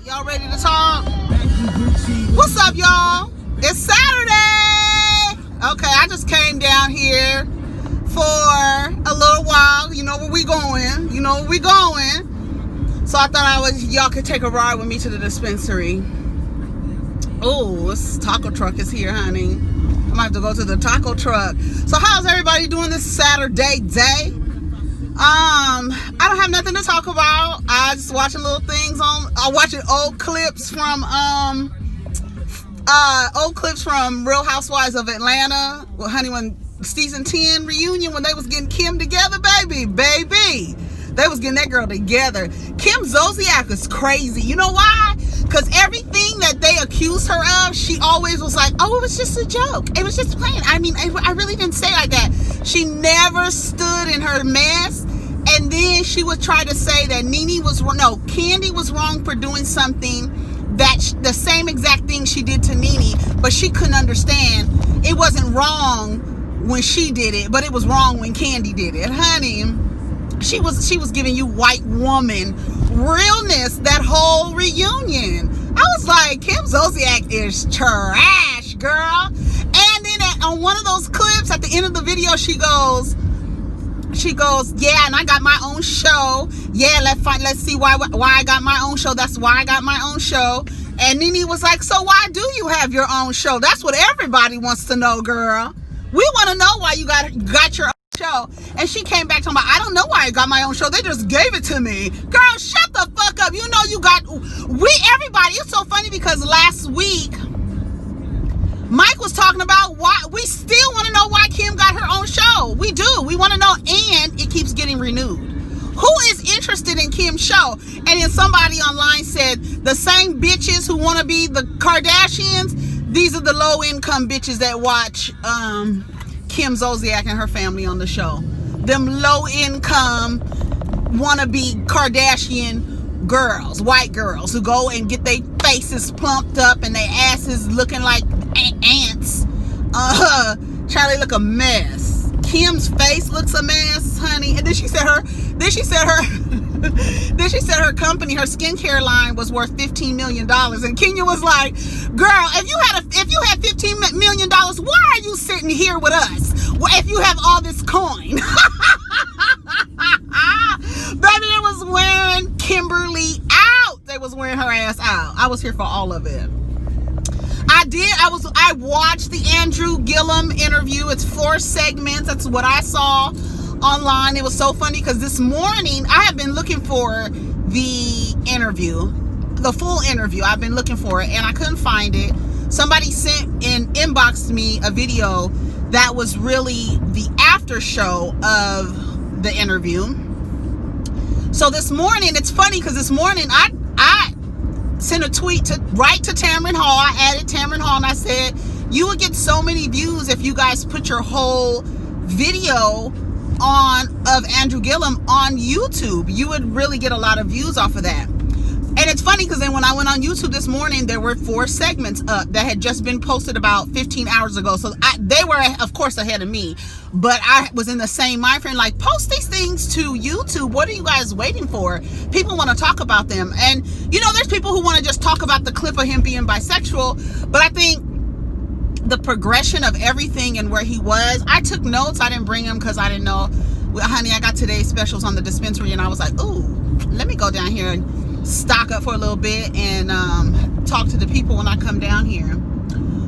Y'all ready to talk? What's up, y'all? It's Saturday. Okay, I just came down here for a little while. You know where we going. So I thought y'all could take a ride with me to the dispensary. Oh, this taco truck is here, honey. I'm gonna have to go to the taco truck. So how's everybody doing this Saturday day? I don't have nothing to talk about. I just watching little things watching old clips from Real Housewives of Atlanta. Well, honey, when season 10 reunion, when they was getting Kim together, baby. They was getting that girl together. Kim Zolciak is crazy. You know why? Because everything that they accused her of, she always was like, oh, it was just a joke. It was just playing. I mean, I really didn't say it like that. She never stood in her mess. And then she would try to say that Kandi was wrong for doing something the same exact thing she did to Nene, but she couldn't understand. It wasn't wrong when she did it, but it was wrong when Kandi did it. Honey, she was giving you white woman realness that whole reunion. I was like, Kim Zolciak is trash, girl. And then on one of those clips at the end of the video, she goes, yeah, and I got my own show. Yeah, let's see why I got my own show. That's why I got my own show. And Nene was like, so why do you have your own show? That's what everybody wants to know, girl. We want to know why you got your own show. And she came back talking about, I don't know why I got my own show. They just gave it to me. Girl, shut the fuck up. You know everybody. It's so funny because last week, Mike was talking about why we still want to know why Kim got her own show. We do. We want to know, and it keeps getting renewed. Who is interested in Kim's show? And then somebody online said the same bitches who want to be the Kardashians, these are the low-income bitches that watch Kim Zolciak and her family on the show. Them low-income wanna-be Kardashian girls, white girls, who go and get their faces plumped up and their asses looking like ants. Charlie look a mess. Kim's face looks a mess, honey. And then she said her company, her skincare line was worth $15 million. And Kenya was like, girl, if you had $15 million, why are you sitting here with us? Well, if you have all this coin. Baby, they was wearing Kimberly out. They was wearing her ass out. I was here for all of it. I watched the Andrew Gillum interview. It's 4 segments. That's what I saw online. It was so funny because this morning I have been looking for the interview, the full interview. I've been looking for it and I couldn't find it. Somebody inboxed me a video that was really the after show of the interview. So this morning, it's funny because this morning I sent a tweet right to Tamron Hall. I added Tamron Hall and I said, you would get so many views if you guys put your whole video of Andrew Gillum on YouTube. You would really get a lot of views off of that. And it's funny because then when I went on YouTube this morning, there were 4 segments up that had just been posted about 15 hours ago. So they were, of course, ahead of me. But I was in the same mind frame, like, post these things to YouTube. What are you guys waiting for? People want to talk about them. And, there's people who want to just talk about the clip of him being bisexual. But I think the progression of everything and where he was, I took notes. I didn't bring them because I didn't know. Well, honey, I got today's specials on the dispensary. And I was like, ooh, let me go down here and stock up for a little bit and talk to the people when I come down here.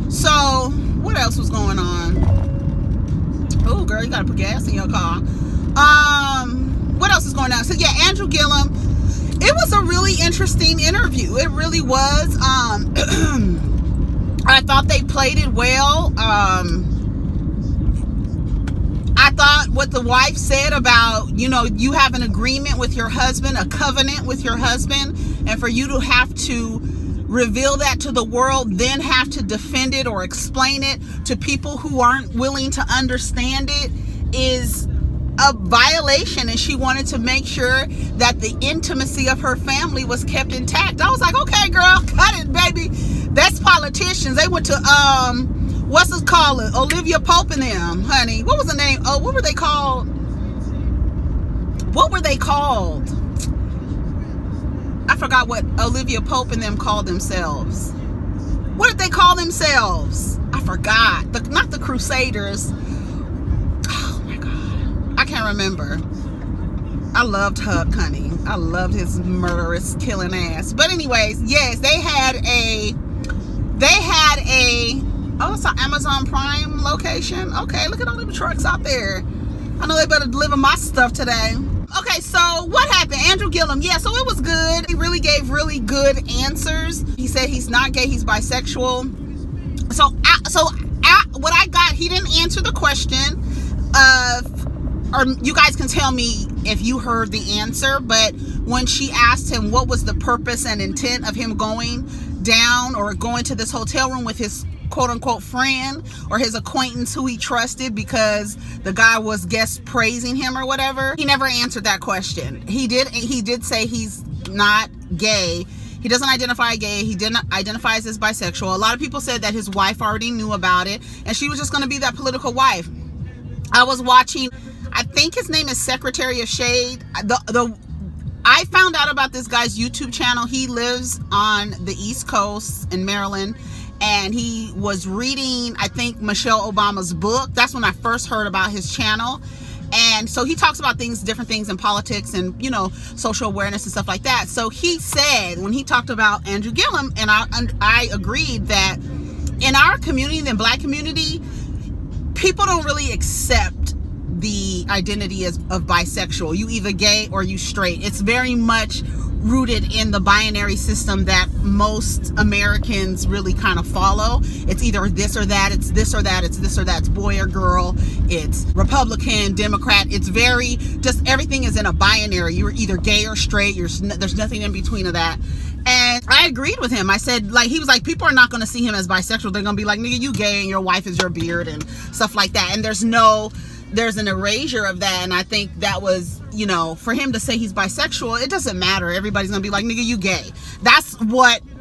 So what else was going on? Oh, girl, you gotta put gas in your car. What else is going on? So yeah, Andrew Gillum, it was a really interesting interview. It really was. I thought they played it well. I thought what the wife said about, you have an agreement with your husband, a covenant with your husband, and for you to have to reveal that to the world, then have to defend it or explain it to people who aren't willing to understand it is a violation. And she wanted to make sure that the intimacy of her family was kept intact. I was like, okay, girl, cut it, baby. That's politicians. They went to, what's it called? Olivia Pope and them, honey. What was the name? Oh, what were they called? forgot what Olivia Pope and them called themselves. What did they call themselves? I forgot. Not the Crusaders. Oh my God. I can't remember. I loved Huck, honey. I loved his murderous killing ass. But anyways, yes, they had a oh, it's an Amazon Prime location. Okay, look at all the trucks out there. I know they better deliver my stuff today. Okay, so what happened? Andrew Gillum, yeah, so it was good. He really gave really good answers. He said he's not gay, he's bisexual. So what I got, he didn't answer the question or you guys can tell me if you heard the answer, but when she asked him what was the purpose and intent of him going down or going to this hotel room with his quote-unquote friend or his acquaintance who he trusted because the guy was guest praising him or whatever, he never answered that question. He did say he's not gay. He doesn't identify gay. He didn't identify as bisexual. A lot of people said that his wife already knew about it and she was just going to be that political wife. I was watching, I think his name is Secretary of Shade. I found out about this guy's YouTube channel. He lives on the East Coast in Maryland, and he was reading, I think, Michelle Obama's book. That's when I first heard about his channel. And so he talks about different things in politics and, you know, social awareness and stuff like that. So he said, when he talked about Andrew Gillum, and I agreed that in our community, the Black community, people don't really accept the identity of bisexual. You either gay or you straight. It's very much rooted in the binary system that most Americans really kind of follow. It's either this or that, it's this or that, it's this or that, it's boy or girl, it's Republican, Democrat. It's very, just everything is in a binary. You're either gay or straight. There's nothing in between of that. And I agreed with him. I said, like, he was like, people are not going to see him as bisexual. They're going to be like, nigga, you gay and your wife is your beard and stuff like that. And there's an erasure of that. And I think that was, you know, for him to say he's bisexual, it doesn't matter. Everybody's gonna be like, nigga, you gay. That's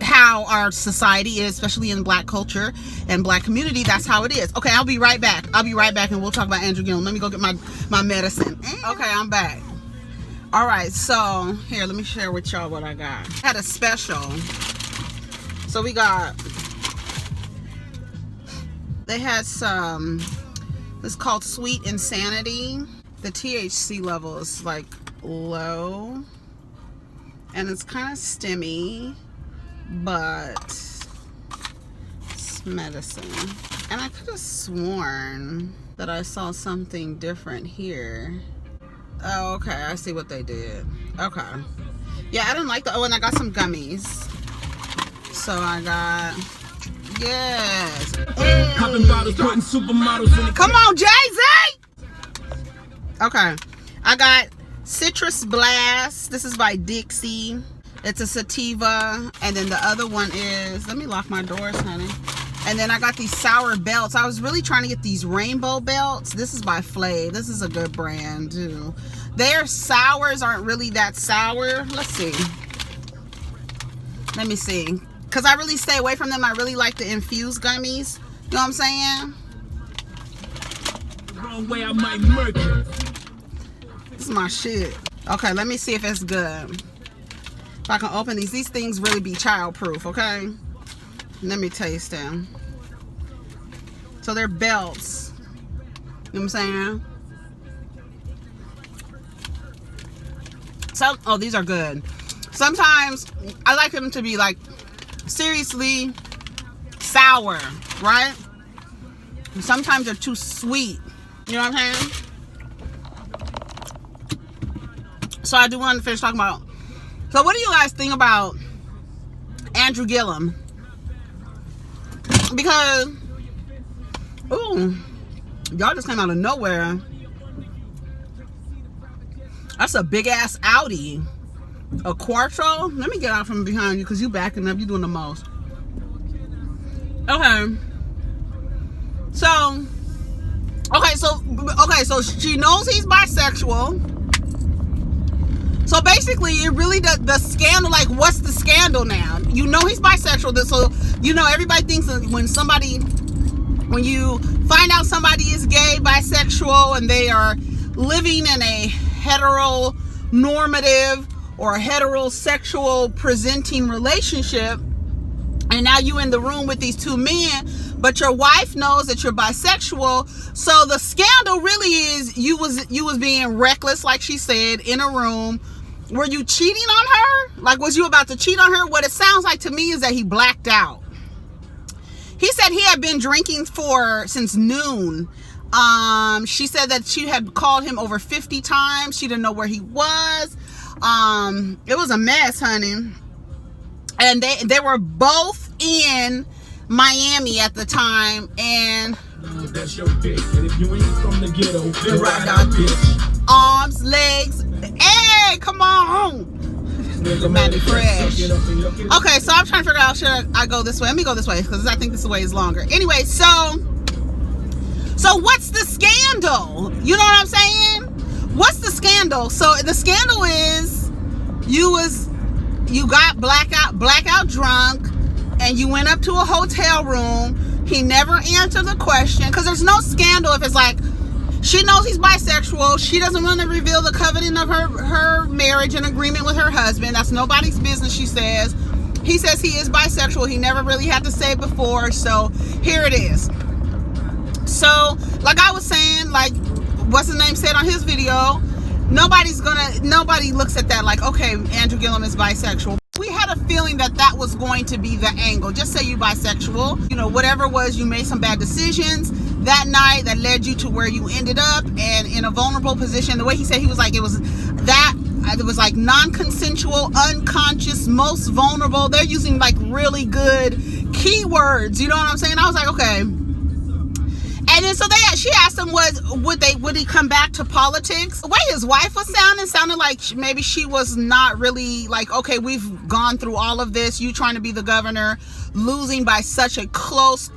how our society is, especially in Black culture and Black community. That's how it is. Okay, I'll be right back and we'll talk about Andrew Gillum. Let me go get my medicine. Okay, I'm back. All right, so here, let me share with y'all what I got. I had a special. So they had some, it's called Sweet Insanity. The THC level is like low and it's kind of stimmy, but it's medicine. And I could have sworn that I saw something different here. Oh, okay, I see what they did. Okay. Yeah, I didn't like and I got some gummies. So I got, yes. Hey. Come on, Jay-Z! Okay, I got Citrus Blast. This is by Dixie. It's a sativa. And then the other one is, let me lock my doors, honey. And then I got these sour belts. I was really trying to get these rainbow belts. This is by Flav. This is a good brand too. Their sours aren't really that sour. Let's see. Let me see. Because I really stay away from them. I really like the infused gummies. You know what I'm saying? Wrong way, I might murk you. This is my shit. Okay, let me see if it's good. If I can open these. These things really be childproof, okay? Let me taste them. So they're belts. You know what I'm saying? Oh, these are good. Sometimes I like them to be like seriously sour, right? And sometimes they're too sweet. You know what I'm saying? So I do want to finish talking about. So what do you guys think about Andrew Gillum? Because, ooh, y'all just came out of nowhere. That's a big ass Audi. A Quattro. Let me get out from behind you because you backing up. You doing the most. Okay. So she knows he's bisexual. So basically, it really the scandal. Like, what's the scandal now? You know he's bisexual. So you know everybody thinks that when you find out somebody is gay, bisexual, and they are living in a heteronormative or a heterosexual presenting relationship, and now you in the room with these two men, but your wife knows that you're bisexual. So the scandal really is you was being reckless, like she said, in a room. Were you cheating on her? Like, was you about to cheat on her? What it sounds like to me is that he blacked out. He said he had been drinking since noon. She said that she had called him over 50 times. She didn't know where he was. It was a mess, honey. And they were both in Miami at the time, and that's your dick. And if you ain't from the ghetto, then ride out, bitch. Arms, legs. Hey, come on. Manny Fresh. Okay, so I'm trying to figure out, should I go this way? Let me go this way, because I think this way is longer. Anyway, so what's the scandal? You know what I'm saying? What's the scandal? So the scandal is you got blackout drunk, and you went up to a hotel room. He never answered the question, because there's no scandal if it's like, she knows he's bisexual. She doesn't want to reveal the covenant of her marriage and agreement with her husband. That's nobody's business, she says. He says he is bisexual. He never really had to say it before, so here it is. So, like I was saying, like, what's his name said on his video, nobody looks at that like, okay, Andrew Gillum is bisexual. We had a feeling that was going to be the angle. Just say you bisexual. You know, whatever it was, you made some bad decisions that night that led you to where you ended up, and in a vulnerable position. The way he said, he was like, it was like non-consensual, unconscious, most vulnerable. They're using like really good keywords. You know what I'm saying? I was like, okay. And then so she asked him, would he come back to politics? The way his wife was sounded like maybe she was not really like, okay, we've gone through all of this. You trying to be the governor, losing by such a close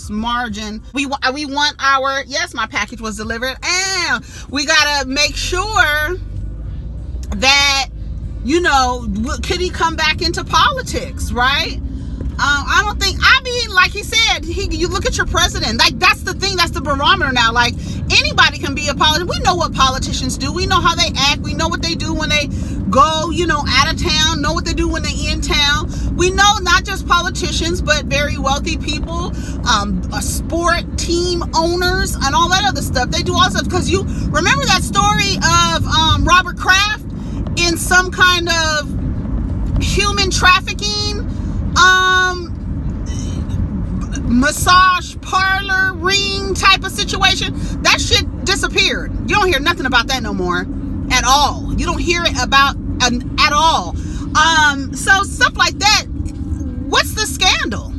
margin. We want our, yes, my package was delivered, and we gotta make sure that, you know, could he come back into politics, right? I don't think, I mean, like he said, you look at your president, like that's the thing, that's the barometer now. Like anybody can be a politician. We know what politicians do. We know how they act. We know what they do when they go, you know, out of town, know what they do when they in town. We know not just politicians, but very wealthy people, sport team owners and all that other stuff. They do all stuff, because you remember that story of Robert Kraft in some kind of human trafficking massage parlor ring type of situation. That shit disappeared. You don't hear nothing about that no more at all. You don't hear it about at all. So stuff like that. What's the scandal?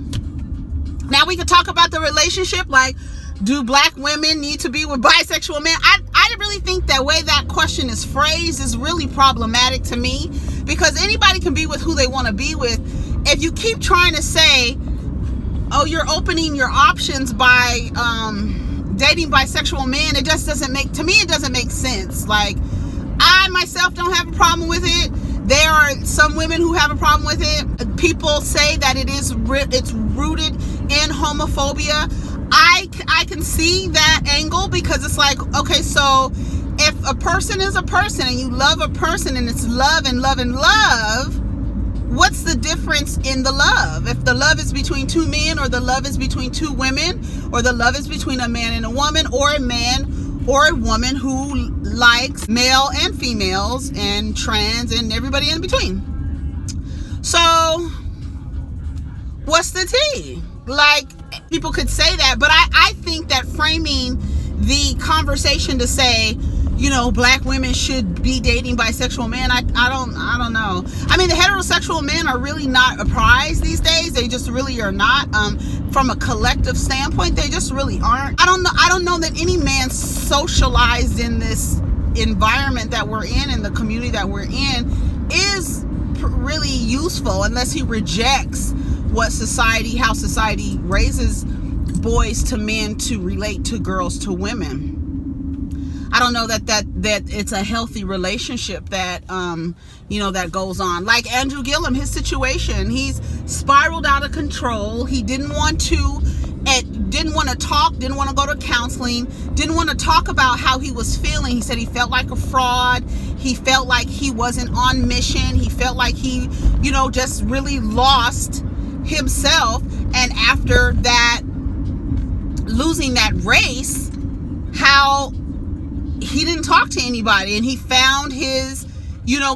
Now we could talk about the relationship, like, do black women need to be with bisexual men? I really think that way that question is phrased is really problematic to me, because anybody can be with who they want to be with. If you keep trying to say, oh, you're opening your options by dating bisexual men, it just doesn't make, to me, it doesn't make sense. Like, I myself don't have a problem with it. There are some women who have a problem with it. People say that it's rooted in homophobia. I can see that angle, because it's like, okay, so if a person is a person and you love a person and it's love and love and love, what's the difference in the love? If the love is between two men, or the love is between two women, or the love is between a man and a woman, or a man or a woman who likes male and females and trans and everybody in between. So what's the tea? Like, people could say that, but I think that framing the conversation to say, you know, black women should be dating bisexual men, I don't know. I mean, the heterosexual men are really not a prize these days. They just really are not. From a collective standpoint, they just really aren't. I don't know that any man socialized in this environment that we're in the community that we're in, is really useful, unless he rejects how society raises boys to men to relate to girls to women. I don't know that it's a healthy relationship that that goes on. Like Andrew Gillum, his situation, he's spiraled out of control. He didn't want to didn't want to talk, didn't want to go to counseling, didn't want to talk about how he was feeling. He said he felt like a fraud. He felt like he wasn't on mission. He felt like he, just really lost himself. And after that, losing that race, how he didn't talk to anybody, and he found his,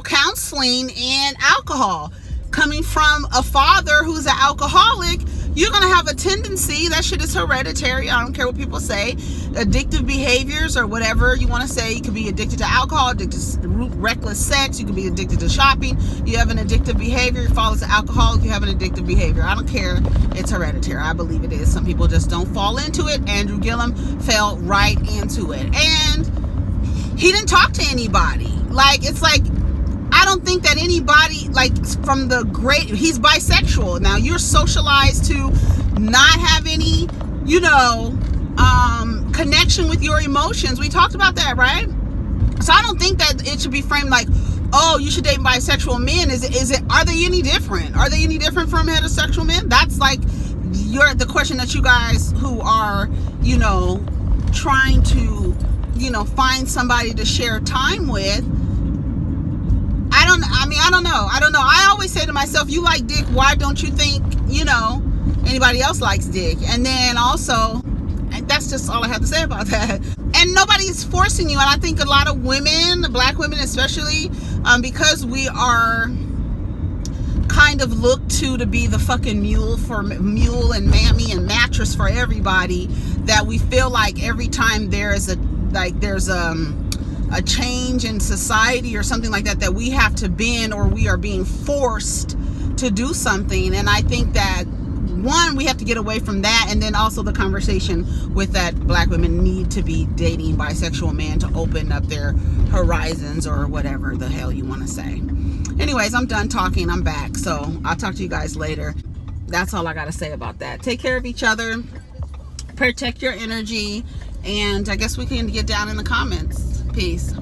counseling and alcohol. Coming from a father who's an alcoholic, you're going to have a tendency, that shit is hereditary, I don't care what people say, addictive behaviors or whatever you want to say. You could be addicted to alcohol, addicted to reckless sex, you could be addicted to shopping, you have an addictive behavior, you fall as an alcoholic, you have an addictive behavior. I don't care, it's hereditary. I believe it is. Some people just don't fall into it. Andrew Gillum fell right into it. And he didn't talk to anybody. It's like, I don't think that anybody, from the he's bisexual. Now, you're socialized to not have any, connection with your emotions. We talked about that, right? So I don't think that it should be framed like, oh, you should date bisexual men. Are they any different? Are they any different from heterosexual men? That's the question that you guys who are, trying to, find somebody to share time with. I don't know. I always say to myself, you like dick, why don't you think, anybody else likes dick? And then also, and that's just all I have to say about that. And nobody's forcing you. And I think a lot of women, black women especially, because we are kind of looked to be the fucking mule and mammy and mattress for everybody, that we feel like every time there's a change in society or something like that we have to bend, or we are being forced to do something. And I think that, one, we have to get away from that, and then also the conversation with that black women need to be dating bisexual men to open up their horizons, or whatever the hell you want to say. Anyways, I'm done talking. I'm back. So I'll talk to you guys later. That's all I got to say about that. Take care of each other. Protect your energy. And I guess we can get down in the comments. Peace.